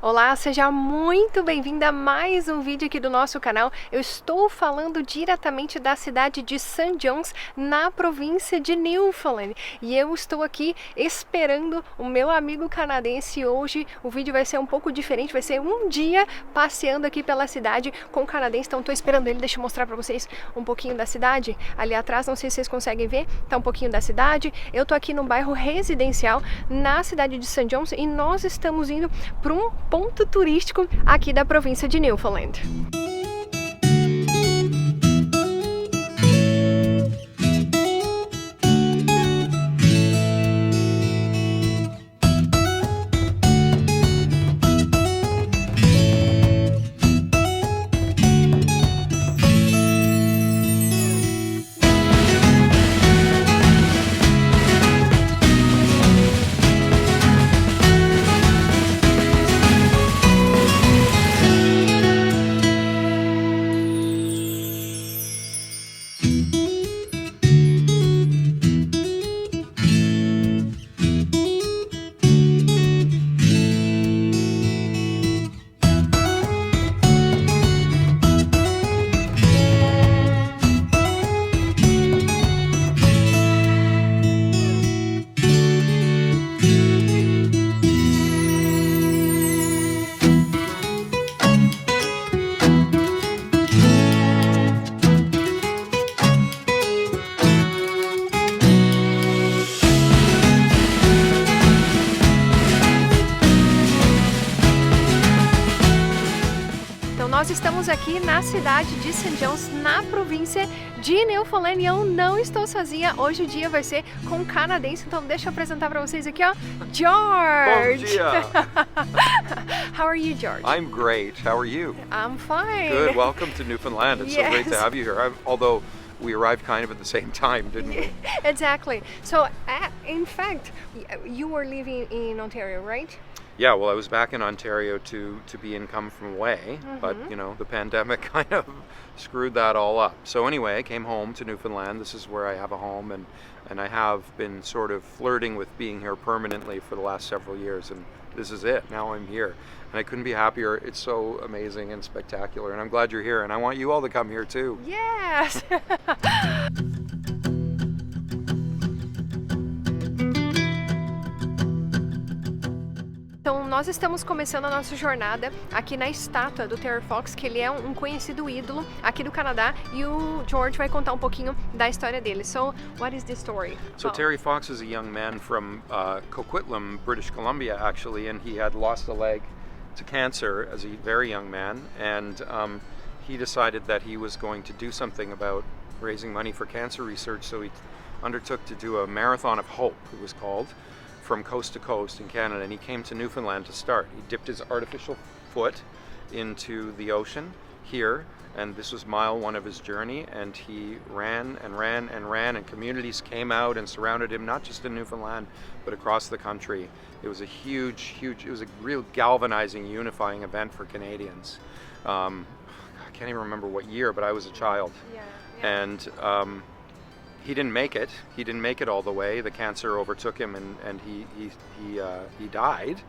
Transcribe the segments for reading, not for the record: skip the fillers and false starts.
Olá, seja muito bem-vinda a mais um vídeo aqui do nosso canal. Eu estou falando diretamente da cidade de St. John's, na província de Newfoundland. E eu estou aqui esperando o meu amigo canadense. Hoje o vídeo vai ser um pouco diferente, vai ser um dia passeando aqui pela cidade com o canadense. Então estou esperando ele, deixa eu mostrar para vocês um pouquinho da cidade. Ali atrás, não sei se vocês conseguem ver, tá um pouquinho da cidade. Eu tô aqui num bairro residencial na cidade de St. John's e nós estamos indo para um ponto turístico aqui da província de Newfoundland. Nós estamos aqui na cidade de St. John's, na província de Newfoundland, e eu não estou sozinha. Hoje o dia vai ser com um canadense, então deixa eu apresentar para vocês aqui, ó, George! Bom dia! How are you, George? I'm great. How are you? I'm fine. Good. Welcome to Newfoundland. It's so great to Yes. have you here. Although we arrived kind of at the same time, didn't we? Exactly. So, in fact, you were living in Ontario, right? Yeah, well, I was back in Ontario to be income from away, but you know, the pandemic kind of screwed that all up. So anyway, I came home to Newfoundland. This is where I have a home, and I have been sort of flirting with being here permanently for the last several years, and this is it. Now I'm here, and I couldn't be happier. It's so amazing and spectacular, and I'm glad you're here, and I want you all to come here too. Yes! Então, nós estamos começando a nossa jornada aqui na estátua do Terry Fox, que ele é um conhecido ídolo aqui do Canadá, e o George vai contar um pouquinho da história dele. So, what is the story? So Terry Fox is a young man from Coquitlam, British Columbia, actually, and he had lost a leg to cancer as a very young man, and he decided that he was going to do something about raising money for cancer research, so he undertook to do a Marathon of Hope, it was called, from coast to coast in Canada, and he came to Newfoundland to start. He dipped his artificial foot into the ocean here, and this was mile one of his journey, and he ran and ran and ran, and communities came out and surrounded him, not just in Newfoundland, but across the country. It was a huge, it was a real galvanizing, unifying event for Canadians. I can't even remember what year, but I was a child. Yeah. And he didn't make it. He didn't make it all the way. The cancer overtook him, and he died.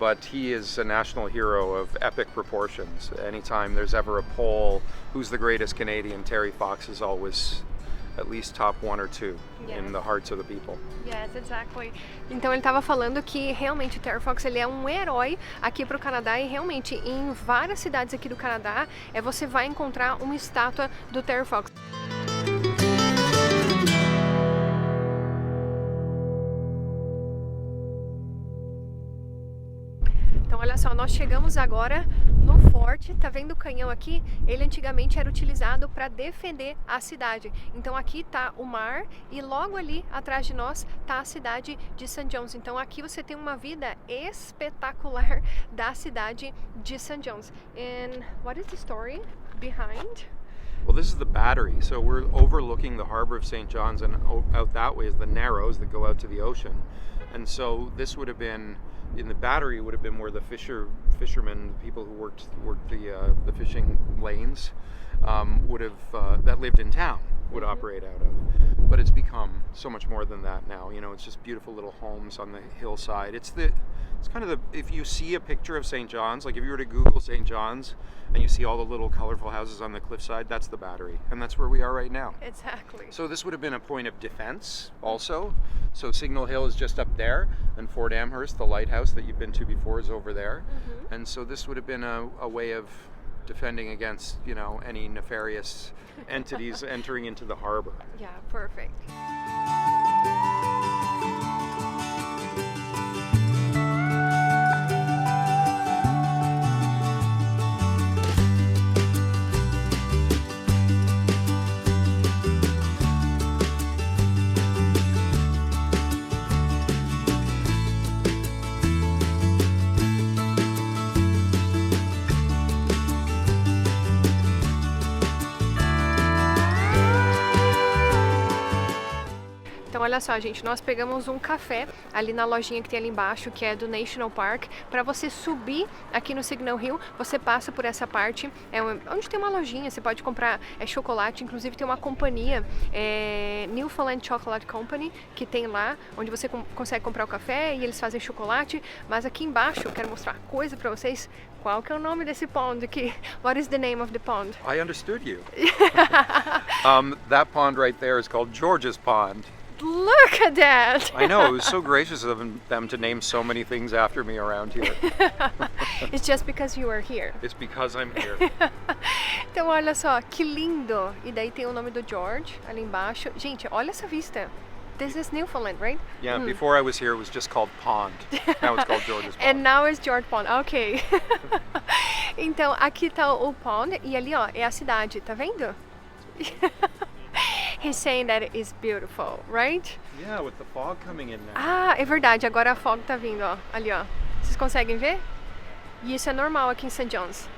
But he is a national hero of epic proportions. Anytime there's ever a poll, who's the greatest Canadian, Terry Fox is always at least top one or two in the hearts of the people. Yes, exactly. Então ele estava falando que realmente o Terry Fox ele é um herói aqui para o Canadá, e realmente em várias cidades aqui do Canadá você vai encontrar uma estátua do Terry Fox. Então olha só, nós chegamos agora no forte, tá vendo o canhão aqui? Ele antigamente era utilizado para defender a cidade. Então aqui tá o mar e logo ali atrás de nós tá a cidade de St. John's. Então aqui você tem uma vida espetacular da cidade de St. John's. And what is the story behind? Well, this is the Battery, so we're overlooking the harbor of St. John's, and out that way is the Narrows that go out to the ocean. And so this would have been, in the Battery would have been where the fishermen, people who worked the fishing lanes, would have that lived in town would operate out of. but it's become so much more than that now. You know, it's just beautiful little homes on the hillside. It's kind of if you see a picture of St. John's, like if you were to Google St. John's and you see all the little colorful houses on the cliffside, that's the Battery, and that's where we are right now. Exactly. So this would have been a point of defense also. So Signal Hill is just up there, and Fort Amherst, the lighthouse that you've been to before, is over there. And so this would have been a way of defending against, you know, any nefarious entities entering into the harbor. Yeah, perfect. Então olha só, gente, nós pegamos um café ali na lojinha que tem ali embaixo, que é do National Park. Para você subir aqui no Signal Hill, você passa por essa parte, onde tem uma lojinha, você pode comprar chocolate, inclusive tem uma companhia, Newfoundland Chocolate Company, que tem lá, onde você consegue comprar o café e eles fazem chocolate. Mas aqui embaixo eu quero mostrar uma coisa para vocês. Qual que é o nome desse pond aqui? What is the name of the pond? I understood you. That pond right there is called George's Pond. Look at that! I know, it was so gracious of them to name so many things after me around here. It's just because you are here. It's because I'm here. Então olha só, que lindo! E daí tem o nome do George ali embaixo. Gente, olha essa vista. This is Newfoundland, right? Yeah, before I was here it was just called Pond. Now it's called George's Pond. And now it's George Pond, ok. Então aqui tá o pond e ali ó, é a cidade, tá vendo? He's saying that it is beautiful, right? Yeah, with the fog coming in now. Ah, é verdade, agora a fog tá vindo, ó. Ali, ó. Vocês conseguem ver? E isso é normal aqui em St. John's.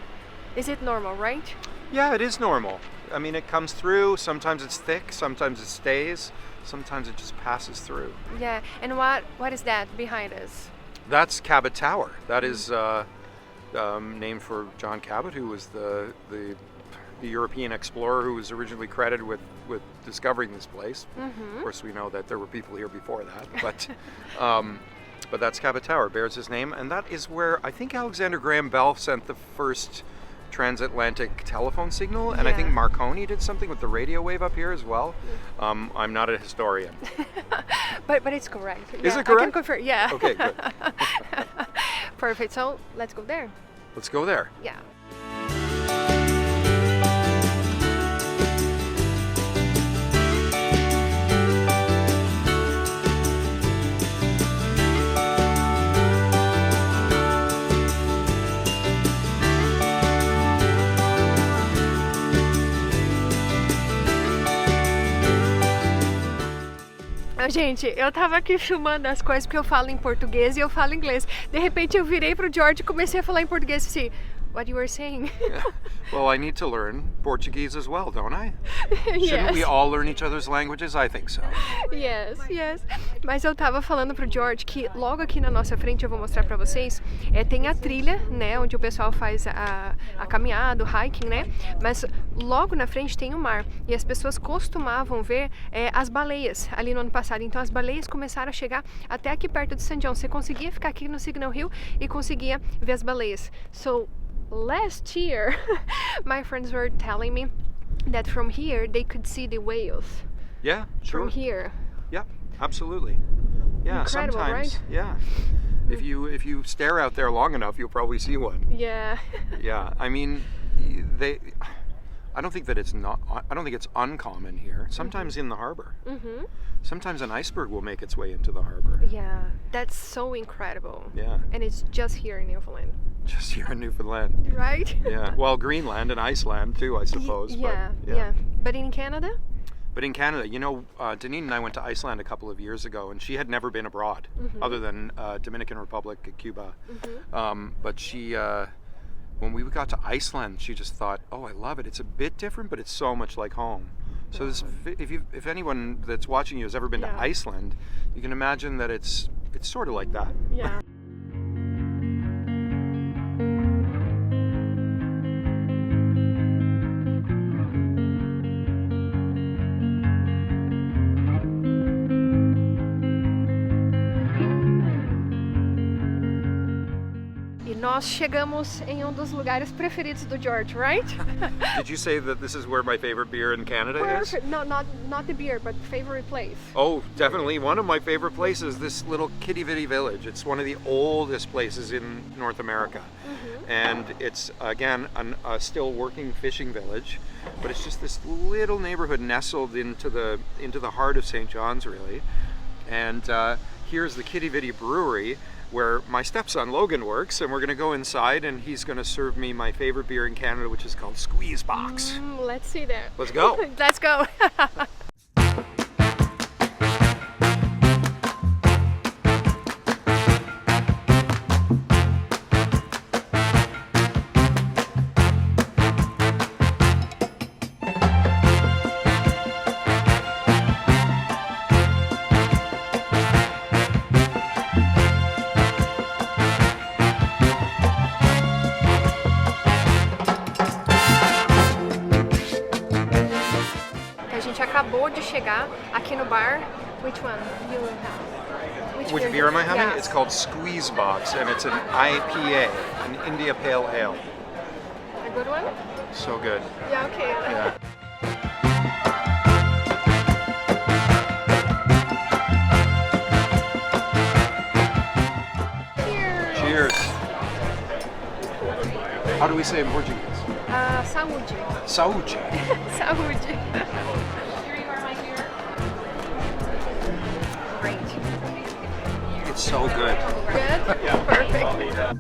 Is it normal, right? Yeah, it is normal. I mean, it comes through, sometimes it's thick, sometimes it stays, sometimes it just passes through. Yeah, and what is that behind us? That's Cabot Tower. That is named for John Cabot, who was the European explorer who was originally credited with discovering this place. Of course, we know that there were people here before that, but that's Cabot Tower, bears his name, and that is where I think Alexander Graham Bell sent the first transatlantic telephone signal, and I think Marconi did something with the radio wave up here as well. I'm not a historian. but it's correct. Is it correct? I can confirm, yeah. Okay, good. Perfect, so let's go there. Let's go there. Yeah. Gente, eu tava aqui filmando as coisas porque eu falo em português e eu falo inglês. De repente eu virei pro George e comecei a falar em português assim, what you were saying? Yeah. Well, I need to learn Portuguese as well, don't I? Yes. Shouldn't we all learn each other's languages? I think so. Yes, yes. Mas eu tava falando pro George que logo aqui na nossa frente, eu vou mostrar pra vocês, tem a trilha, né, onde o pessoal faz a caminhada, o hiking, né? Mas logo na frente tem o mar e as pessoas costumavam ver as baleias ali no ano passado. Então as baleias começaram a chegar até aqui perto de St. John. Você conseguia ficar aqui no Signal Hill e conseguia ver as baleias. So last year, my friends were telling me that from here they could see the whales. Yeah, sure. From here. Yeah, absolutely. Yeah, Incredible, sometimes. right? Yeah. If you stare out there long enough, you'll probably see one. Yeah. Yeah, I mean, I don't think it's uncommon here. Sometimes in the harbor. Sometimes an iceberg will make its way into the harbor. Yeah, that's so incredible. Yeah. And it's just here in Newfoundland. Just here in Newfoundland. Right? Yeah. Well, Greenland and Iceland too, I suppose. Yeah, but, yeah. But in Canada? But in Canada, you know, Deneen and I went to Iceland a couple of years ago, and she had never been abroad, other than Dominican Republic, Cuba. But she, when we got to Iceland, she just thought, "Oh, I love it. It's a bit different, but it's so much like home." So if anyone that's watching you has ever been to Iceland, you can imagine that it's sort of like that. Yeah. nós chegamos em dos lugares preferidos do George, right? Did you say that this is where my favorite beer in Canada is? Perfect. No, not the beer, but favorite place. Oh, definitely. One of my favorite places, this little Quidi Vidi village. It's one of the oldest places in North America. And it's, again, a still working fishing village. But it's just this little neighborhood nestled into the heart of St. John's, really. And here's the Quidi Vidi Brewery, where my stepson Logan works, and we're gonna go inside and he's gonna serve me my favorite beer in Canada, which is called Squeeze Box. Let's see that. Let's go. Let's go. Acabou de chegar aqui no bar. Which one you have? Which beer am I having? Yes. It's called Squeeze Box, and it's an IPA, an India Pale Ale. A good one? So good. Yeah, okay. Yeah. Cheers. Cheers. How do we say in Portuguese? Saúde. Saúde. Saúde. Great. It's so good. Good? Yeah. Perfect.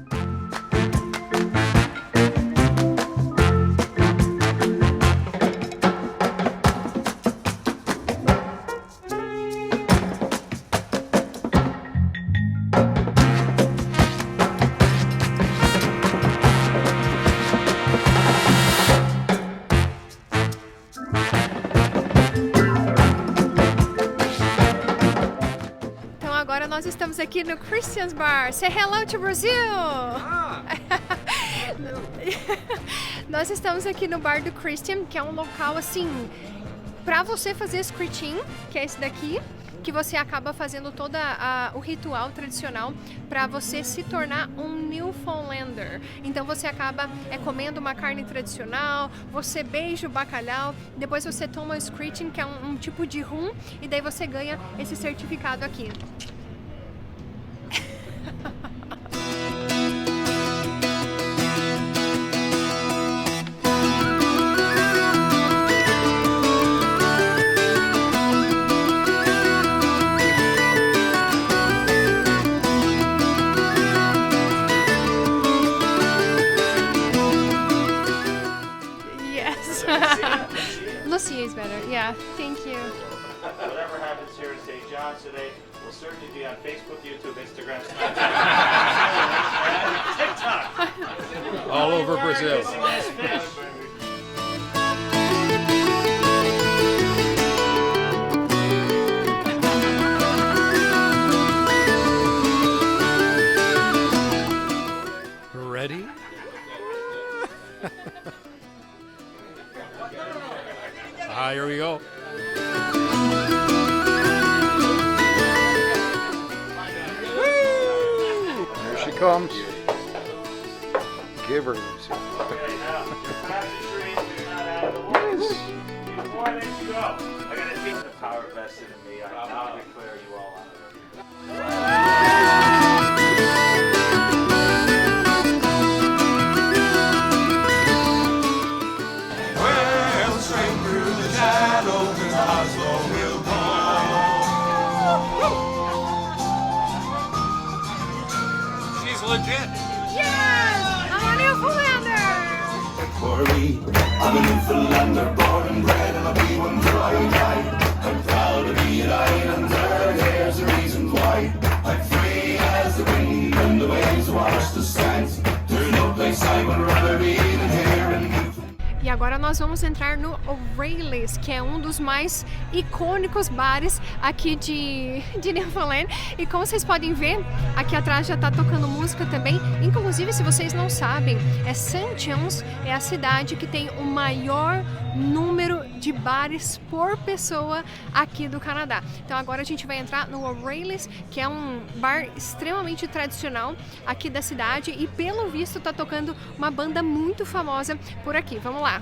Agora nós estamos aqui no Christian's Bar. Say hello to Brazil! Nós estamos aqui no bar do Christian, que é um local assim para você fazer screeching, que é esse daqui, que você acaba fazendo todo o ritual tradicional para você se tornar um Newfoundlander. Então você acaba comendo uma carne tradicional, você beija o bacalhau, depois você toma o screeching, que é um tipo de rum, e daí você ganha esse certificado aqui. Lucia is better. Yeah, thank you. Whatever happens here in St. John's today will certainly be on Facebook, YouTube, Instagram, TikTok. All over Brazil. Ready? Here we go. Woo! Here she comes. Give her, Lucy. Before I let you go, I gotta take the power vested in me. I now declare you all out. She's legit. Yes! I'm a Newfoundlander! For me, I'm a Newfoundlander, born and bred, and I'll be one till I die. I'm proud to be an islander, here's the reason why. I'm free as the wind, and the waves wash the sands. There's no place I would rather be than here in Newfoundland. E E agora nós vamos entrar no O'Reilly's, que é um dos mais icônicos bares aqui de Newfoundland. E como vocês podem ver, aqui atrás já tá tocando música também. Inclusive, se vocês não sabem, St. John's é a cidade que tem o maior número de bares por pessoa aqui do Canadá. Então agora a gente vai entrar no O'Reilly's, que é um bar extremamente tradicional aqui da cidade e pelo visto tá tocando uma banda muito famosa por aqui. Vamos lá!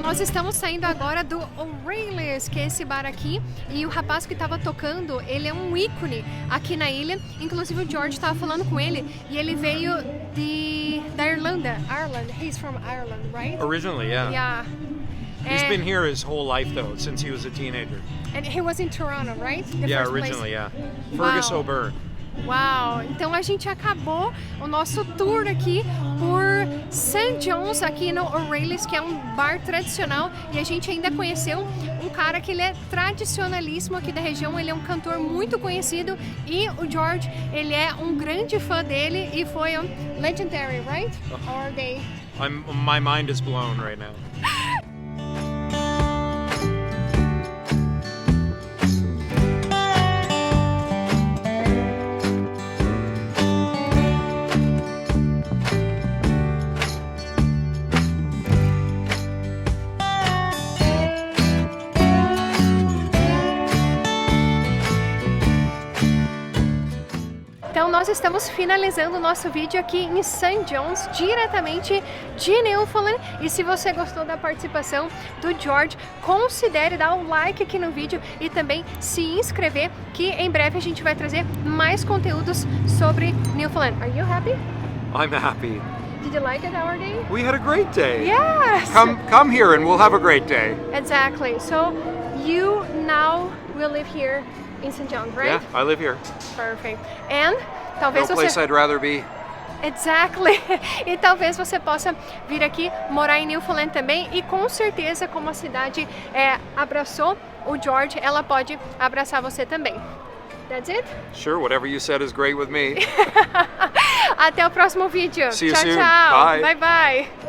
Nós estamos saindo agora do O'Reilly's, que é esse bar aqui, e o rapaz que estava tocando, ele é um ícone aqui na ilha. Inclusive o George estava falando com ele e ele veio da Irlanda. Ireland. He's from Ireland, right? Originally, yeah. Yeah. He's been here his whole life though, since he was a teenager. And he was in Toronto, right? The Yeah, first place. originally, yeah. Wow. Fergus O'Byrne. Uau! Então a gente acabou o nosso tour aqui por St. John's, aqui no O'Reilly's, que é um bar tradicional, e a gente ainda conheceu um cara que ele é tradicionalíssimo aqui da região, ele é um cantor muito conhecido e o George, ele é um grande fã dele e foi um legendary, right? Or they... My mind is blown right now. Então nós estamos finalizando o nosso vídeo aqui em St. John's, diretamente de Newfoundland. E se você gostou da participação do George, considere dar um like aqui no vídeo e também se inscrever, que em breve a gente vai trazer mais conteúdos sobre Newfoundland. Are you happy? I'm happy. Did you like it our day? We had a great day. Yes! Come here and we'll have a great day. Exactly. So you now will live here in St. John's, right? Yeah, I live here. Perfect. And No talvez place você... I'd rather be. Exactly. E talvez você possa vir aqui morar em Newfoundland também, e com certeza, como a cidade abraçou o George, ela pode abraçar você também. That's it? Sure, whatever you said is great with me. Até o próximo vídeo. See you Tchau, soon. tchau. Bye. Bye, bye.